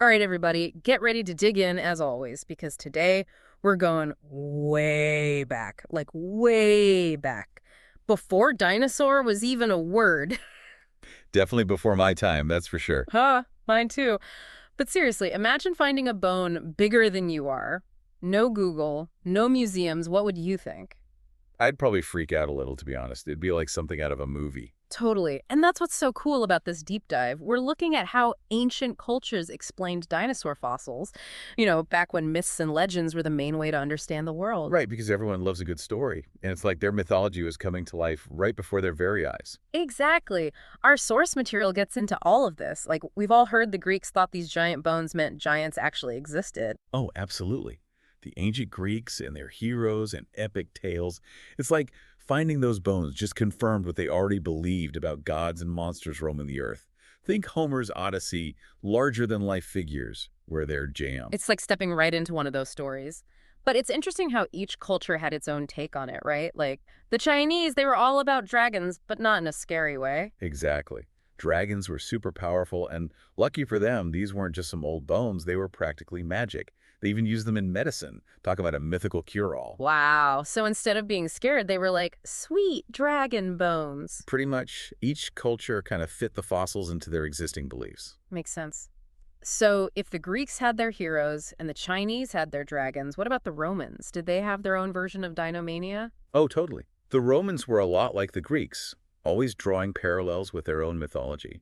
All right, everybody, get ready to dig in as always, because today we're going way back, like way back, before dinosaur was even a word. Definitely before my time, that's for sure. Huh, mine too. But seriously, imagine finding a bone bigger than you are. No Google, no museums. What would you think? I'd probably freak out a little, to be honest. It'd be like something out of a movie. Totally. And that's what's so cool about this deep dive. We're looking at how ancient cultures explained dinosaur fossils, back when myths and legends were the main way to understand the world. Right, because everyone loves a good story. And it's like their mythology was coming to life right before their very eyes. Exactly. Our source material gets into all of this. Like, we've all heard the Greeks thought these giant bones meant giants actually existed. Oh, absolutely. The ancient Greeks and their heroes and epic tales. It's like finding those bones just confirmed what they already believed about gods and monsters roaming the earth. Think Homer's Odyssey, larger-than-life figures were their jam. It's like stepping right into one of those stories. But it's interesting how each culture had its own take on it, right? Like, the Chinese, they were all about dragons, but not in a scary way. Exactly. Dragons were super powerful, and lucky for them, these weren't just some old bones, they were practically magic. They even used them in medicine. Talk about a mythical cure-all. Wow. So instead of being scared, they were like, sweet dragon bones. Pretty much each culture kind of fit the fossils into their existing beliefs. Makes sense. So, if the Greeks had their heroes and the Chinese had their dragons, what about the Romans? Did they have their own version of Dinomania? Oh, totally. The Romans were a lot like the Greeks, always drawing parallels with their own mythology.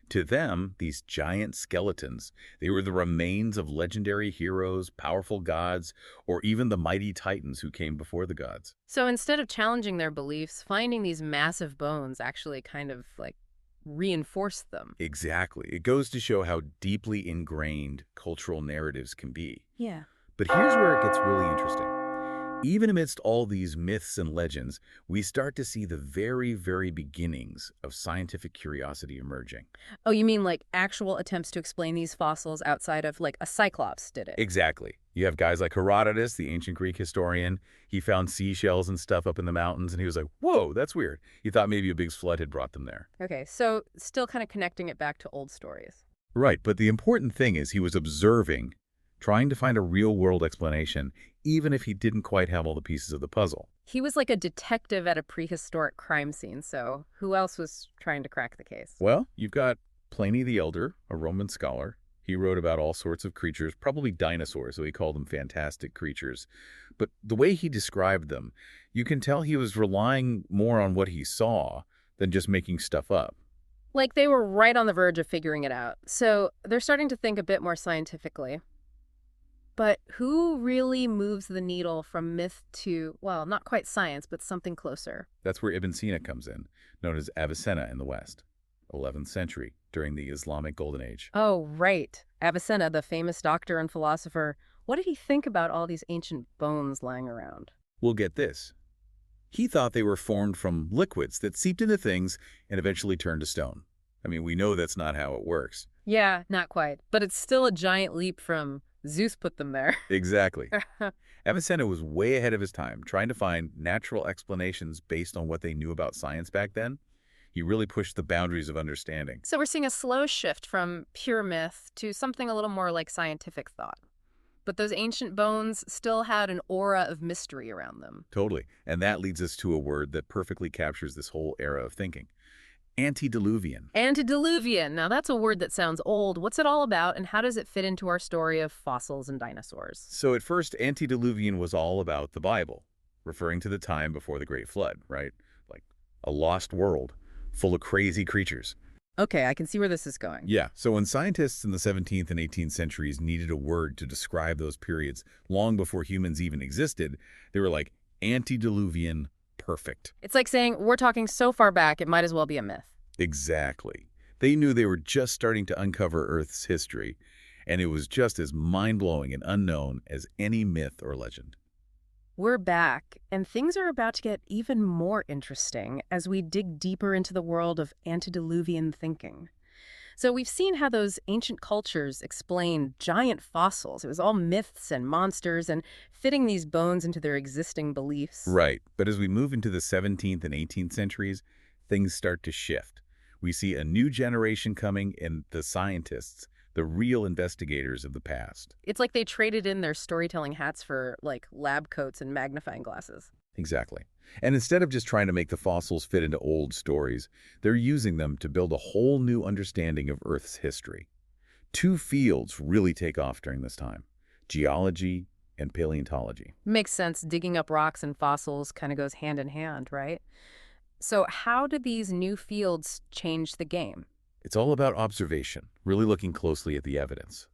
To them, these giant skeletons, they were the remains of legendary heroes, powerful gods, or even the mighty titans who came before the gods. So, instead of challenging their beliefs, finding these massive bones actually kind of like reinforced them. Exactly. It goes to show how deeply ingrained cultural narratives can be. Yeah. But here's where it gets really interesting. Even amidst all these myths and legends, we start to see the very, very beginnings of scientific curiosity emerging. Oh, you mean like actual attempts to explain these fossils outside of like a cyclops did it? Exactly. You have guys like Herodotus, the ancient Greek historian. He found seashells and stuff up in the mountains, and he was like, whoa, that's weird. He thought maybe a big flood had brought them there. Okay, so still kind of connecting it back to old stories. Right, but the important thing is he was observing, trying to find a real-world explanation, even if he didn't quite have all the pieces of the puzzle. He was like a detective at a prehistoric crime scene, so who else was trying to crack the case? Well, you've got Pliny the Elder, a Roman scholar. He wrote about all sorts of creatures, probably dinosaurs, so he called them fantastic creatures. But the way he described them, you can tell he was relying more on what he saw than just making stuff up. Like they were right on the verge of figuring it out. So they're starting to think a bit more scientifically. But who really moves the needle from myth to, well, not quite science, but something closer? That's where Ibn Sina comes in, known as Avicenna in the West, 11th century, during the Islamic Golden Age. Oh, right. Avicenna, the famous doctor and philosopher. What did he think about all these ancient bones lying around? We'll get this. He thought they were formed from liquids that seeped into things and eventually turned to stone. I mean, we know that's not how it works. Yeah, not quite. But it's still a giant leap from Zeus put them there. Exactly. Avicenna was way ahead of his time, trying to find natural explanations based on what they knew about science back then. He really pushed the boundaries of understanding. So we're seeing a slow shift from pure myth to something a little more like scientific thought. But those ancient bones still had an aura of mystery around them. Totally. And that leads us to a word that perfectly captures this whole era of thinking. Antediluvian. Antediluvian. Now that's a word that sounds old. What's it all about, and how does it fit into our story of fossils and dinosaurs? So at first, antediluvian was all about the Bible, referring to the time before the Great Flood, right? Like a lost world full of crazy creatures. Okay, I can see where this is going. Yeah, so when scientists in the 17th and 18th centuries needed a word to describe those periods long before humans even existed, they were like, antediluvian, perfect. It's like saying, we're talking so far back, it might as well be a myth. Exactly. They knew they were just starting to uncover Earth's history, and it was just as mind-blowing and unknown as any myth or legend. We're back, and things are about to get even more interesting as we dig deeper into the world of antediluvian thinking. So we've seen how those ancient cultures explain giant fossils. It was all myths and monsters and fitting these bones into their existing beliefs. Right, but as we move into the 17th and 18th centuries, things start to shift. We see a new generation coming, and the scientists, the real investigators of the past. It's like they traded in their storytelling hats for, like, lab coats and magnifying glasses. Exactly. And instead of just trying to make the fossils fit into old stories, they're using them to build a whole new understanding of Earth's history. Two fields really take off during this time: geology and paleontology. Makes sense. Digging up rocks and fossils kind of goes hand in hand, right? So how do these new fields change the game? It's all about observation, really looking closely at the evidence.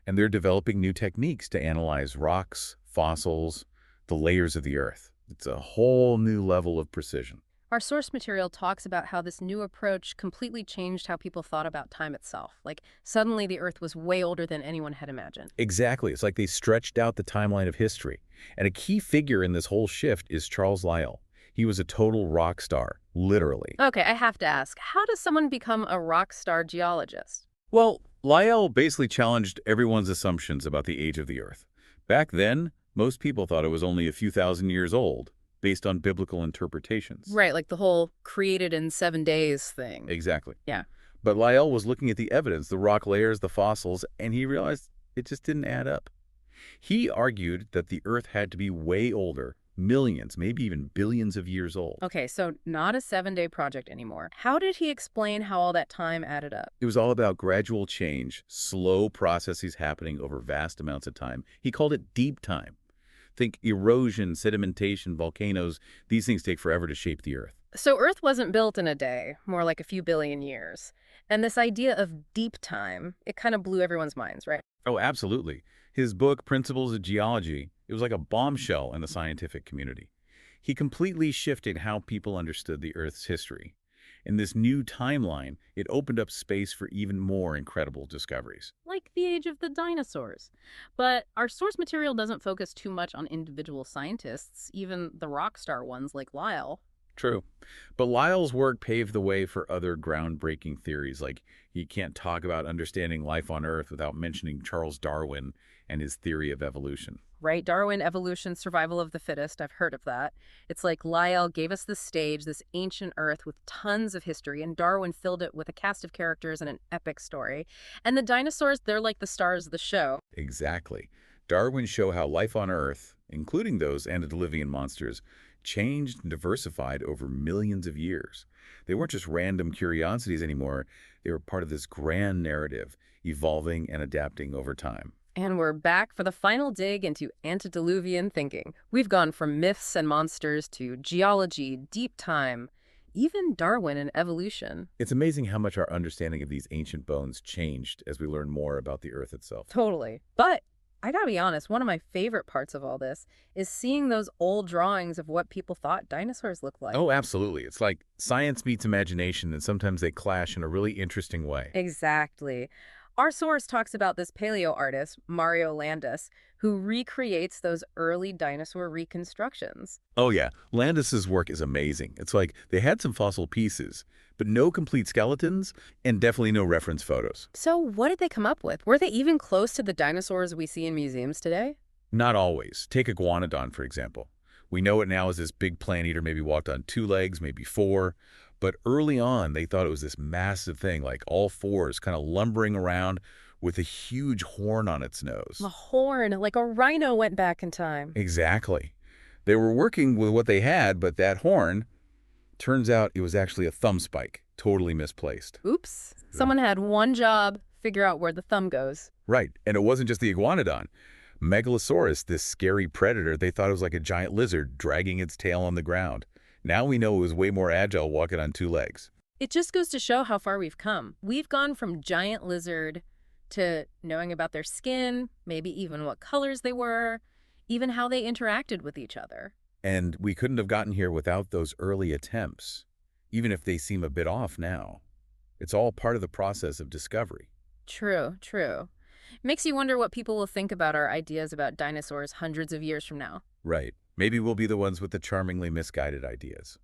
And they're developing new techniques to analyze rocks, fossils, the layers of the Earth. It's a whole new level of precision. Our source material talks about how this new approach completely changed how people thought about time itself. Like, suddenly the Earth was way older than anyone had imagined. Exactly. It's like they stretched out the timeline of history. And a key figure in this whole shift is Charles Lyell. He was a total rock star, literally. Okay, I have to ask, how does someone become a rock star geologist? Well, Lyell basically challenged everyone's assumptions about the age of the Earth. Back then, most people thought it was only a few thousand years old, based on biblical interpretations. Right, like the whole created in 7 days thing. Exactly. Yeah. But Lyell was looking at the evidence, the rock layers, the fossils, and he realized it just didn't add up. He argued that the Earth had to be way older, millions, maybe even billions of years old. Okay, so not a 7-day project anymore. How did he explain how all that time added up? It was all about gradual change, slow processes happening over vast amounts of time. He called it deep time. Think erosion, sedimentation, volcanoes. These things take forever to shape the Earth. So Earth wasn't built in a day, more like a few billion years. And this idea of deep time, it kind of blew everyone's minds, right? Oh, absolutely. His book, Principles of Geology, it was like a bombshell in the scientific community. He completely shifted how people understood the Earth's history. In this new timeline, it opened up space for even more incredible discoveries. Like the age of the dinosaurs. But our source material doesn't focus too much on individual scientists, even the rock star ones like Lyell. True. But Lyell's work paved the way for other groundbreaking theories, like you can't talk about understanding life on Earth without mentioning Charles Darwin and his theory of evolution. Right? Darwin, evolution, survival of the fittest. I've heard of that. It's like Lyell gave us the stage, this ancient Earth with tons of history, and Darwin filled it with a cast of characters and an epic story. And the dinosaurs, they're like the stars of the show. Exactly. Darwin showed how life on Earth, including those antediluvian monsters, changed and diversified over millions of years. They weren't just random curiosities anymore. They were part of this grand narrative, evolving and adapting over time. And we're back for the final dig into antediluvian thinking. We've gone from myths and monsters to geology, deep time, even Darwin and evolution. It's amazing how much our understanding of these ancient bones changed as we learn more about the Earth itself. Totally. But I gotta be honest, one of my favorite parts of all this is seeing those old drawings of what people thought dinosaurs looked like. Oh, absolutely. It's like science meets imagination, and sometimes they clash in a really interesting way. Exactly. Our source talks about this paleo artist, Mario Landis, who recreates those early dinosaur reconstructions. Oh yeah, Landis's work is amazing. It's like they had some fossil pieces, but no complete skeletons and definitely no reference photos. So what did they come up with? Were they even close to the dinosaurs we see in museums today? Not always. Take iguanodon, for example. We know it now as this big plant eater, maybe walked on 2 legs, maybe 4. But early on, they thought it was this massive thing, like all fours, kind of lumbering around with a huge horn on its nose. A horn, like a rhino went back in time. Exactly. They were working with what they had, but that horn, turns out it was actually a thumb spike, totally misplaced. Oops. Someone had one job, figure out where the thumb goes. Right, and it wasn't just the iguanodon. Megalosaurus, this scary predator, they thought it was like a giant lizard dragging its tail on the ground. Now we know it was way more agile walking on 2 legs. It just goes to show how far we've come. We've gone from giant lizard to knowing about their skin, maybe even what colors they were, even how they interacted with each other. And we couldn't have gotten here without those early attempts, even if they seem a bit off now. It's all part of the process of discovery. True, true. Makes you wonder what people will think about our ideas about dinosaurs hundreds of years from now. Right. Maybe we'll be the ones with the charmingly misguided ideas.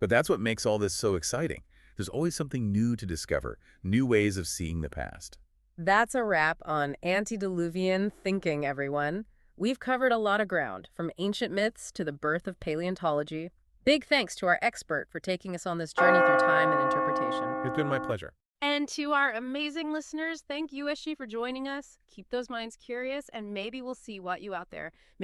But that's what makes all this so exciting. There's always something new to discover, new ways of seeing the past. That's a wrap on antediluvian thinking, everyone. We've covered a lot of ground, from ancient myths to the birth of paleontology. Big thanks to our expert for taking us on this journey through time and interpretation. It's been my pleasure. And to our amazing listeners, thank you, Ishi, for joining us. Keep those minds curious, and maybe we'll see what you out there.